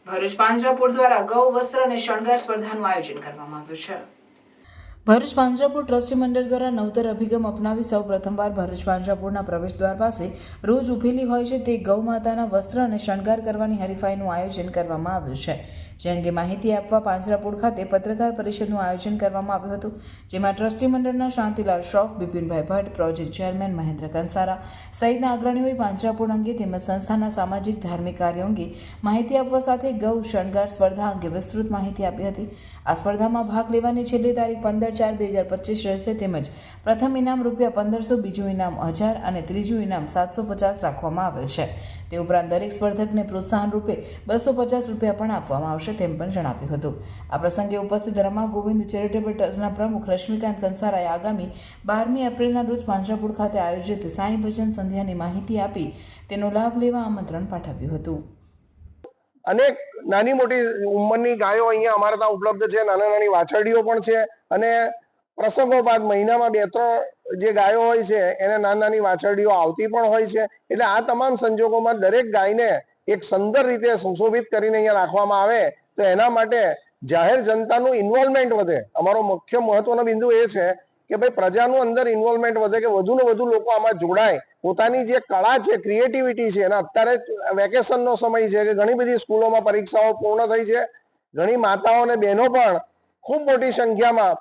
ભરૂચ પાંજરાપોળ દ્વારા ગૌ વસ્ત્ર અને શણગાર સ્પર્ધાનું આયોજન કરવામાં આવ્યું છે। ભરૂચ પાંજરાપોળ ટ્રસ્ટી મંડળ દ્વારા નવતર અભિગમ અપનાવી સૌ પ્રથમવાર ભરૂચ પાંજરાપોળના પ્રવેશદ્વાર પાસે રોજ ઊભેલી હોય છે તે ગૌ માતાના વસ્ત્ર અને શણગાર કરવાની હરીફાઈનું આયોજન કરવામાં આવ્યું છે। જે અંગે માહિતી આપવા પાંજરાપોળ ખાતે પત્રકાર પરિષદનું આયોજન કરવામાં આવ્યું હતું, જેમાં ટ્રસ્ટી મંડળના શાંતિલાલ શ્રોફ, બિપિનભાઈ ભટ્ટ, પ્રોજેક્ટ ચેરમેન મહેન્દ્ર કંસારા સહિતના અગ્રણીઓએ પાંજરાપોળ અંગે તેમજ સંસ્થાના સામાજિક ધાર્મિક કાર્યો અંગે માહિતી આપવા સાથે ગૌ શણગાર સ્પર્ધા અંગે વિસ્તૃત માહિતી આપી હતી। આ સ્પર્ધામાં ભાગ લેવાની છેલ્લી તારીખ 15/4/2025 રહેશે, તેમજ પ્રથમ ઇનામ ₹1500, બીજું ઇનામ 1000 અને ત્રીજું ઇનામ 750 રાખવામાં આવેલ છે। તે ઉપરાંત દરેક સ્પર્ધકને પ્રોત્સાહન રૂપે ₹250 પણ આપવામાં આવશે તેમ પણ જણાવ્યું હતું। આ પ્રસંગે ઉપસ્થિત રમા ગોવિંદ ચેરિટેબલ ટ્રસ્ટના પ્રમુખ રશ્મિકાંત કંસારાએ આગામી 12મી એપ્રિલના રોજ પાંજરાપોળ ખાતે આયોજિત સાંઈ ભજન સંધ્યાની માહિતી આપી તેનો લાભ લેવા આમંત્રણ પાઠવ્યું હતું। અનેક નાની મોટી ઉંમરની ગાયો અહીંયા અમારા ત્યાં ઉપલબ્ધ છે, નાના નાની વાછરડીઓ પણ છે અને પ્રસંગોપાત મહિનામાં 2-3 જે ગાયો હોય છે એને નાની નાની વાછરડીઓ આવતી પણ હોય છે। એટલે આ તમામ સંજોગોમાં દરેક ગાયને એક સુંદર રીતે સુશોભિત કરીને અહીંયા રાખવામાં આવે તો એના માટે જાહેર જનતાનું ઇન્વોલ્વમેન્ટ વધે। અમારો મુખ્ય મહત્વનો બિંદુ એ છે કે ભાઈ પ્રજાનું અંદર ઇન્વોલ્વમેન્ટ વધે, કે વધુ ને વધુ લોકો આમાં જોડાય, પોતાની જે કળા છે, ક્રિએટિવિટી છે, અને અત્યારે વેકેશનનો સમય છે કે ઘણી બધી સ્કૂલોમાં પરીક્ષાઓ પૂર્ણ થઈ છે, ઘણી માતાઓ અને બહેનો પણ ખૂબ મોટી સંખ્યામાં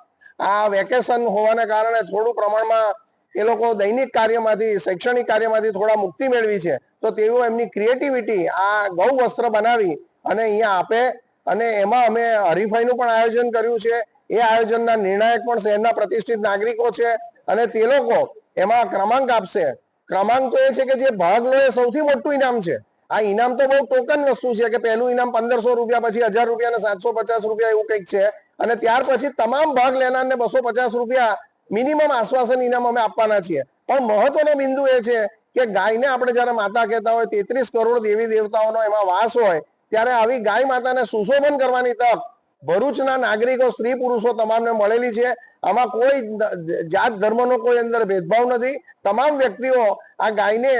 આ વેકેશન હોવાને કારણે થોડું પ્રમાણમાં એ લોકો દૈનિક કાર્યમાંથી, શૈક્ષણિક કાર્યમાંથી થોડા મુક્તિ મેળવી છે, તો તેઓ એમની ક્રિએટિવિટી આ ગૌ વસ્ત્ર બનાવી અને અહીંયા આપે। અને એમાં અમે હરીફાઈનું પણ આયોજન કર્યું છે। એ આયોજનના નિર્ણાયક પણ શહેરના પ્રતિષ્ઠિત નાગરિકો છે અને તે લોકો એમાં ક્રમાંક આપશે। ક્રમાંક તો એ છે કે જે ભાગ લે એ સૌથી મોટું ઇનામ છે। આ ઇનામ તો બહુ ટોકન વસ્તુ છે કે પહેલું ઇનામ ₹1500, પછી ₹1000 અને ₹750 એવું કંઈક છે, અને ત્યાર પછી તમામ ભાગ લેનારને ₹250 મિનિમમ આશ્વાસન ઇનામ અમે આપવાના છીએ। પણ મહત્વનો બિંદુ એ છે કે ગાયને આપણે જ્યારે માતા કહેતા હોય, 33 કરોડ દેવી દેવતાઓનો એમાં વાસ હોય, ત્યારે આવી ગાય માતાને સુશોભન કરવાની તક ભરૂચના નાગરિકો, સ્ત્રી પુરુષો તમામને મળેલી છે। આમાં કોઈ જાત ધર્મનો કોઈ અંદર ભેદભાવ નથી। તમામ વ્યક્તિઓ આ ગાયને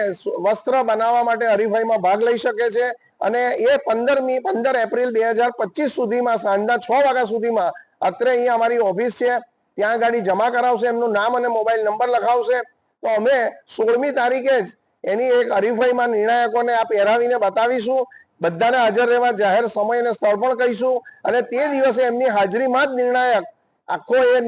વસ્ત્ર બનાવવા માટે હરીફાઈમાં ભાગ લઈ શકે છે અને એ 15 એપ્રિલ 2025 સુધીમાં સાંજના 6 વાગ્યા સુધીમાં અત્રે અહીંયા અમારી ઓફિસ છે, ત્યાં ગાડી જમા કરાવશે, એમનું નામ અને મોબાઈલ નંબર લખાવશે, તો અમે 16મી તારીખે જ એની એક હરીફાઈમાં નિર્ણાયકોને આ પહેરાવીને બતાવીશું। બધાને હાજર રહેવા જાહેર સમય અને સ્થળ પણ કહીશું અને તે દિવસે એમની હાજરીમાં જ નિર્ણાયક આખો એ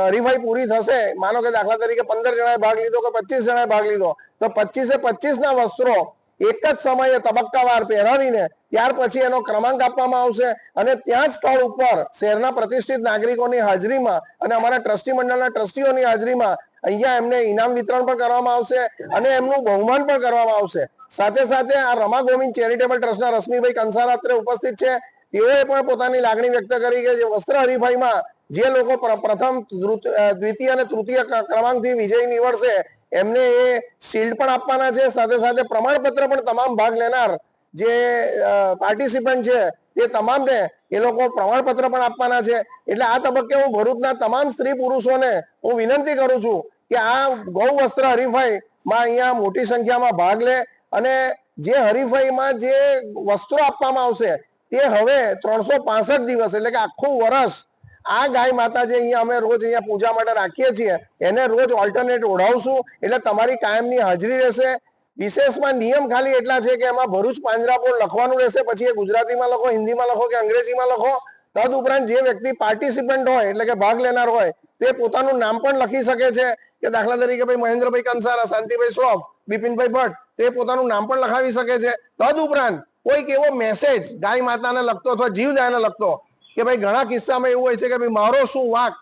હરીફાઈ પૂરી થશે। માનો કે દાખલા તરીકે 15 જણાએ ભાગ લીધો કે 25 જણાએ ભાગ લીધો, તો 25 ના વસ્ત્રો એક જ સમયે તબક્કાવાર પહેરાવીને ત્યાર પછી એનો ક્રમાંક આપવામાં આવશે અને ત્યાં જ સ્થળ ઉપર શહેરના પ્રતિષ્ઠિત નાગરિકોની હાજરીમાં અને અમારા ટ્રસ્ટી મંડળના ટ્રસ્ટીઓની હાજરીમાં અહીંયા એમને ઇનામ વિતરણ પણ કરવામાં આવશે અને એમનું બહુમાન પણ કરવામાં આવશે। સાથે સાથે આ રમા ગોવિંદ ચેરિટેબલ ટ્રસ્ટના રશ્મિભાઈ કંસારા અત્રે ઉપસ્થિત છે, તેઓએ પણ પોતાની લાગણી વ્યક્ત કરી કે જે વસ્ત્ર હરીફાઈમાં જે લોકો પ્રથમ, દ્વિતીય અને તૃતીય ક્રમાંકથી વિજય નીવડશે એમને એ શિલ્ડ પણ આપવાના છે। સાથે સાથે પ્રમાણપત્ર પણ તમામ ભાગ લેનાર જે પાર્ટિસિપન્ટ છે તે તમામને એ લોકો પ્રમાણપત્ર પણ આપવાના છે। એટલે આ તબક્કે હું ભરૂચના તમામ સ્ત્રી પુરુષોને હું વિનંતી કરું છું કે આ ગૌ વસ્ત્ર હરીફાઈમાં અહીંયા મોટી સંખ્યામાં ભાગ લે અને જે હરીફાઈમાં જે વસ્ત્રો આપવામાં આવશે તે હવે 365 દિવસ એટલે કે આખું વર્ષ આ ગાય માતા જે અહીંયા અમે રોજ અહીંયા પૂજા માટે રાખીએ છીએ એને રોજ ઓલ્ટરનેટ ઓઢાવશું, એટલે તમારી કાયમની હાજરી રહેશે। વિશેષમાં નિયમ ખાલી એટલા છે કે એમાં ભરૂચ પાંજરાપોળ લખવાનું રહેશે, પછી એ ગુજરાતીમાં લખો, હિન્દીમાં લખો કે અંગ્રેજીમાં લખો। તદ ઉપરાંત જે વ્યક્તિ પાર્ટિસિપન્ટ હોય એટલે કે ભાગ લેનાર હોય તે પોતાનું નામ પણ લખી શકે છે, કે દાખલા તરીકે ભાઈ મહેન્દ્રભાઈ કંસારા, શાંતિભાઈ શ્રોફ, બિપિનભાઈ ભટ્ટ, તે પોતાનું નામ પણ લખાવી શકે છે। તદ ઉપરાંત કોઈક એવો મેસેજ ગાય માતાને લગતો અથવા જીવદયાને લગતો, કે ભાઈ ઘણા કિસ્સામાં એવું હોય છે કે ભાઈ મારો શું વાંક।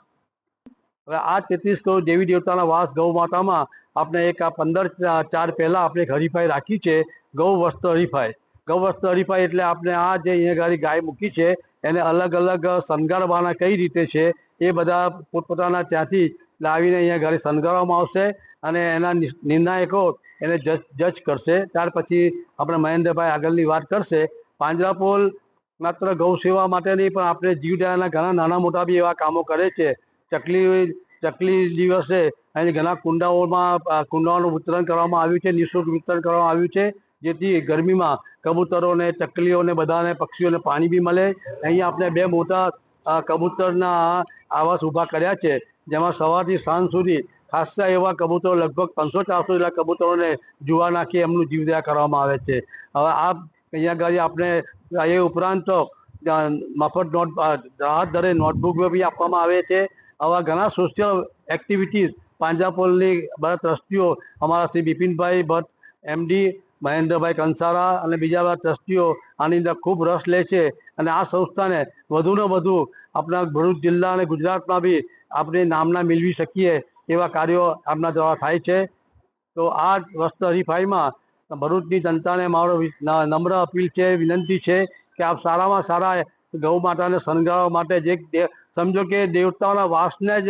હવે આ 33 કરોડ દેવી દેવતાના વાસ ગૌ માતામાં આપણે એક આ 15/4 પહેલા આપણે એક હરીફાઈ રાખી છે, ગૌ વસ્ત્ર હરીફાઈ। ગૌ વસ્ત્ર હરીફાઈ એટલે આપણે આ જે અહીંયા ગાય મૂકી છે એને અલગ અલગ શણગારવાના કઈ રીતે છે એ બધા પોતપોતાના ત્યાંથી લાવીને અહીંયા ઘરે શણગારવામાં આવશે અને એના નિર્ણાયકો એને જજ કરશે। ત્યાર પછી આપણે મહેન્દ્રભાઈ આગળની વાત કરશે। પાંજરાપોળ માત્ર ગૌ સેવા માટે નહીં પણ આપણે જીવદયાના ઘણા નાના મોટા બી એવા કામો કરે છે। ચકલી દિવસે અહીં ઘણા કુંડાઓનું વિતરણ કરવામાં આવ્યું છે, નિઃશુલ્ક વિતરણ કરવામાં આવ્યું છે। જેથી ગરમીમાં કબૂતરોને, ચકલીઓને, બધાને પક્ષીઓને પાણી બી મળે. અહીંયા આપણે 2 મોટા કબૂતરના આવાસ ઊભા કર્યા છે, જેમાં સવારથી સાંજ સુધી ખાસા એવા કબૂતરો, લગભગ 300-400 જેટલા કબૂતરોને જુવાર નાખી એમનું જીવદયા કરવામાં આવે છે. હવે આ અહીંયા આગળ આપણે એ ઉપરાંત મફત રાહત દરે નોટબુક બી આપવામાં આવે છે. આવા ઘણા સોશિયલ એક્ટિવિટીઝ પાંજરાપોળની બધા ટ્રસ્ટીઓ, અમારા શ્રી બિપિનભાઈ ભટ્ટ MD, મહેન્દ્રભાઈ કંસારા અને બીજા બધા ટ્રસ્ટીઓ આની અંદર ખૂબ રસ લે છે અને આ સંસ્થાને વધુને વધુ આપણા ભરૂચ જિલ્લા અને ગુજરાતમાં બી આપણે નામના મેળવી શકીએ એવા કાર્યો આપણા દ્વારા થાય છે. તો આ વસ્ત્ર હરીફાઈમાં ભરૂચની જનતાને મારો નમ્ર અપીલ છે, વિનંતી છે કે આપ સારામાં સારા ગૌ માતાને શણગારવા માટે જે સમજો કે દેવતાઓના વાસને જ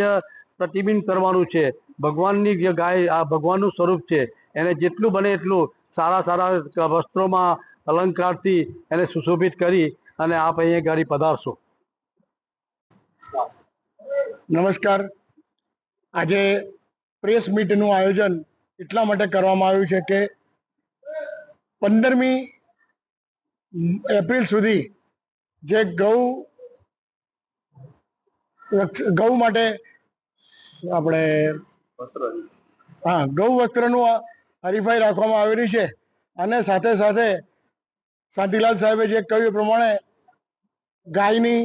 પ્રતિબિંબ કરવાનું છે. ભગવાનની જે ગાય આ ભગવાનનું સ્વરૂપ છે, એને જેટલું બને એટલું સારા વસ્ત્રોમાં અલંકારથી એને સુશોભિત કરી અને આપ અહીંયા ગાડી પધારશો. નમસ્કાર. આજે પ્રેસ મીટનું આયોજન એટલા માટે કરવામાં આવ્યું છે કે 15મી એપ્રિલ સુધી જે ગૌ માટે આપણે ગૌ વસ્ત્રનું હરીફાઈ રાખવામાં આવેલી છે અને સાથે સાથે શાંતિલાલ સાહેબે જે કહ્યું એ પ્રમાણે ગાયની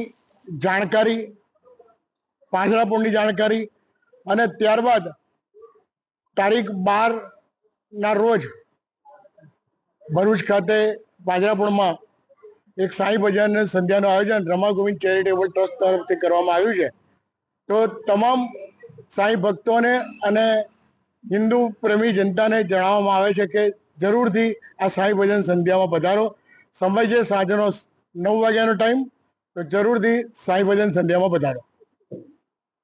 જાણકારી, પાંજરાપોળની જાણકારી અને ત્યારબાદ તારીખ 12ના રોજ ભરૂચ ખાતે પાંજરાપોળમાં એક સાંઈ ભજન સંધ્યાનું આયોજન રમા ગોવિંદ ચેરિટેબલ ટ્રસ્ટ તરફથી કરવામાં આવ્યું છે. તો તમામ સાંઈ ભક્તોને અને હિન્દુ પ્રેમી જનતાને જણાવવામાં આવે છે કે જરૂરથી આ સાંઈ ભજન સંધ્યામાં પધારો. સમય છે સાંજનો 9 વાગ્યાનો ટાઈમ, તો જરૂરથી સાંઈ ભજન સંધ્યામાં પધારો.